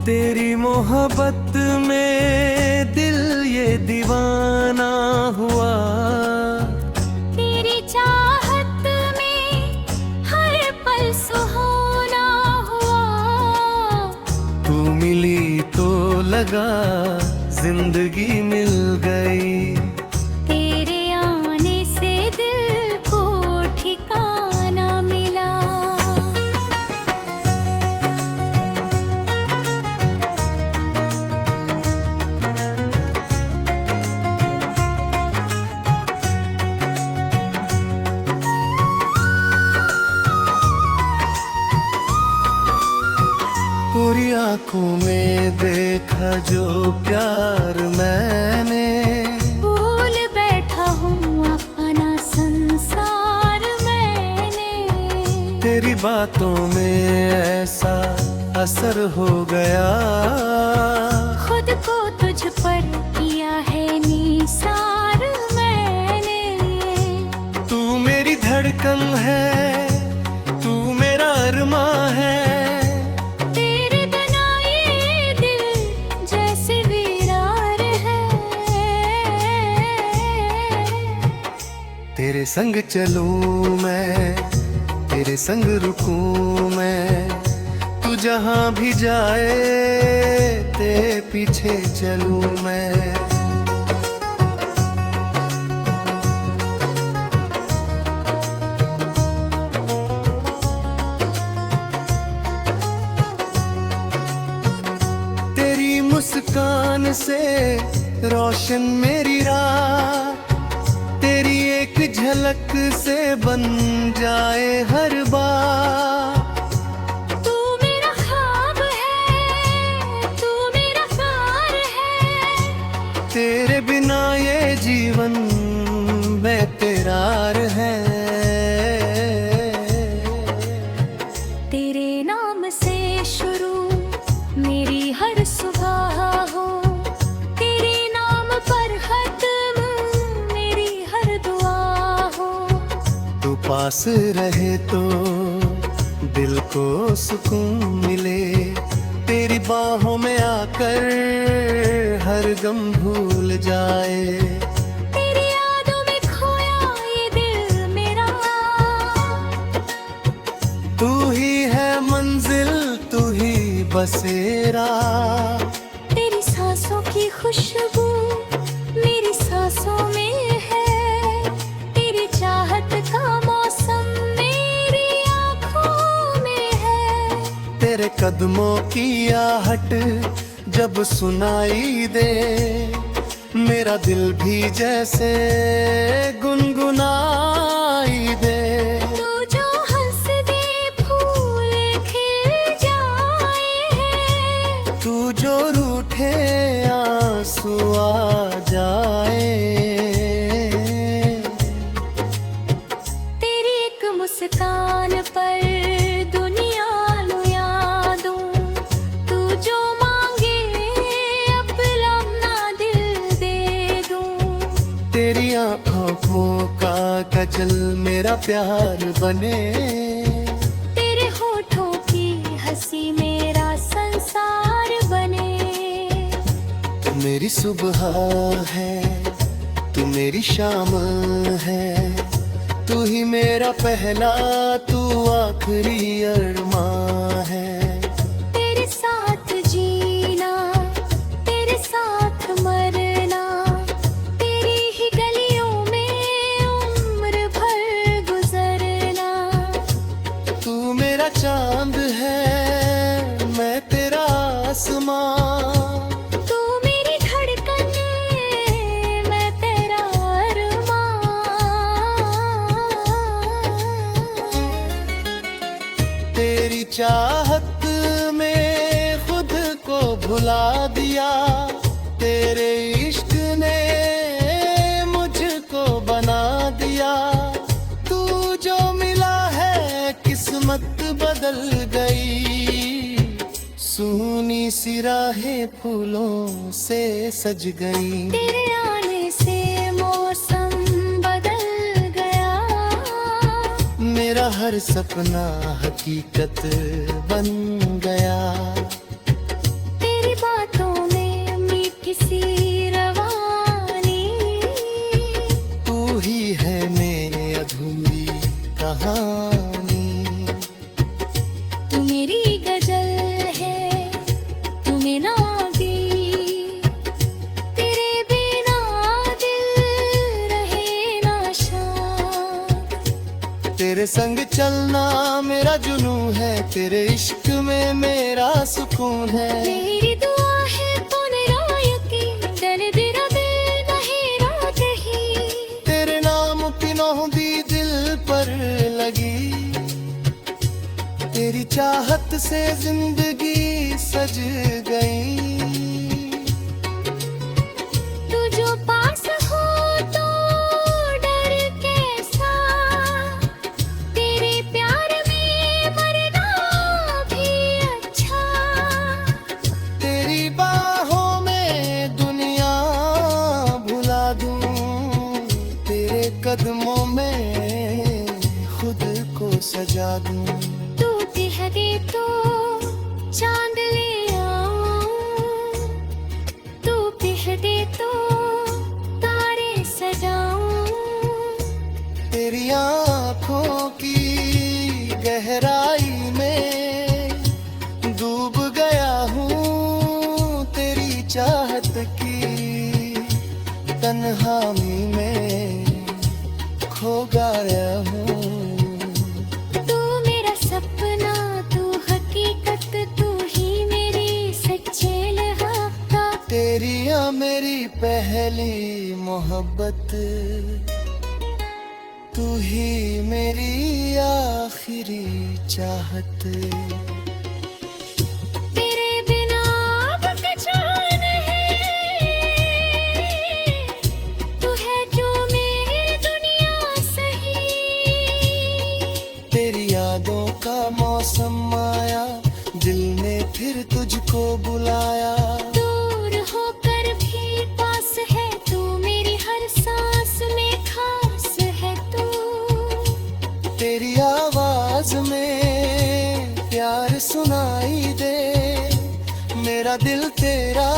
तेरी मोहब्बत में दिल ये दीवाना हुआ, तेरी चाहत में हर पल सुहाना हुआ। तू मिली तो लगा जिंदगी मिल गई। तेरे आने से दिल को ठिकाना मिला। पूरी आंखों में देखा जो प्यार मैंने, भूल बैठा हूँ अपना संसार मैंने। तेरी बातों में ऐसा असर हो गया, खुद को तुझ पर किया है निसार मैंने। तू मेरी धड़कन है, तू मेरा अरमां है। तेरे बिना ये दिल जैसे वीरान है। तेरे संग चलूं मैं, तेरे संग रुकूं मैं, तू जहां भी जाए तेरे पीछे चलूं मैं। तेरी मुस्कान से रोशन मेरी रात, तेरी एक झलक से बन जाए हर बार। तू मेरा ख्वाब है, तू मेरा प्यार है। तेरे बिना ये जीवन बेकरार है। तेरे नाम से शुरू मेरी हर सुबह हो, तेरे नाम पर खत्म मेरी हर दुआ हो। तू पास रहे तो दिल को सुकून मिले, तेरी बाहों में आकर हर गम भूल जाए। तेरी यादों में खोया ये दिल मेरा। तू ही है मंजिल, तू ही बसेरा। तेरी सांसों की खुशबू मेरी सांसों में है। तेरी चाहत का मौसम मेरी आँखों में है। तेरे कदमों की आहट जब सुनाई दे, मेरा दिल भी जैसे गुनगुनाई दे। तू जो हंस दे फूल खिल जाए हैं। तू जो रूठे आंसू आ जाए। तेरी एक मुस्कान पर दुनिया लुया दूं। तू जो मांगे अपना दिल दे दूं। तेरी आँखों का कजल मेरा प्यार बने, तेरे होठों की हंसी मेरा संसार बने। तू मेरी सुबह है, तू मेरी शाम है, तू ही मेरा पहला तू आखिरी अरमां है। तेरे साथ जीना, तेरे साथ मरना, तेरी ही गलियों में उम्र भर गुजरना। तू मेरा चांद है, मैं तेरा आसमां। तू मेरी धड़कन मैं तेरा अरमां। तेरी चाहत में खुद को भुला दिया, तेरे इश्क ने मुझको बना दिया। तू जो मिला है किस्मत बदल गई, सूनी सी राहें फूलों से सज गई। तेरे आने से मौसम बदल गया। मेरा हर सपना हकीकत बन गया। मीठी सी रवानी, तू ही है मेरे अधूरी कहानी। तू मेरी गजल है, तूने ना दी, तेरे बिना दिल रहे ना शाद। तेरे संग चलना मेरा जुनू है, तेरे इश्क में मेरा सुकून है। मेरी दुआ है तो मेरा यकीन, डर तेरा दिल नहेरा कहीं। तेरे नाम की नौंदी दिल पर लगी, तेरी चाहत से जिंदगी सज गई। तू जो पास हो तो डर कैसा, तेरे प्यार में मरना भी अच्छा। तेरी बाहों में दुनिया भुला दूं, तेरे कदमों में खुद को सजा दूं। तू कह दे तो चांद ले आऊं, तू कह दे तो तारे सजाऊं। तेरी आँखों की गहराई में डूब गया हूँ, तेरी चाहत की तन्हाई में खो गया हूँ। तू मेरा सपना, तू हकीकत, तू ही मेरी सच्चे लहका। तेरी या मेरी पहली मोहब्बत, तू ही मेरी आखिरी चाहत। तेरे बिना अब कुछ नहीं, तू है जो मेरी दुनिया सही। तेरी यादों का मौसम आया, दिल ने फिर तुझको बुलाया। दूर होकर भी पास है तू, मेरी हर सांस में खास है तू। तेरी आवाज में प्यार सुनाई दे, मेरा दिल तेरा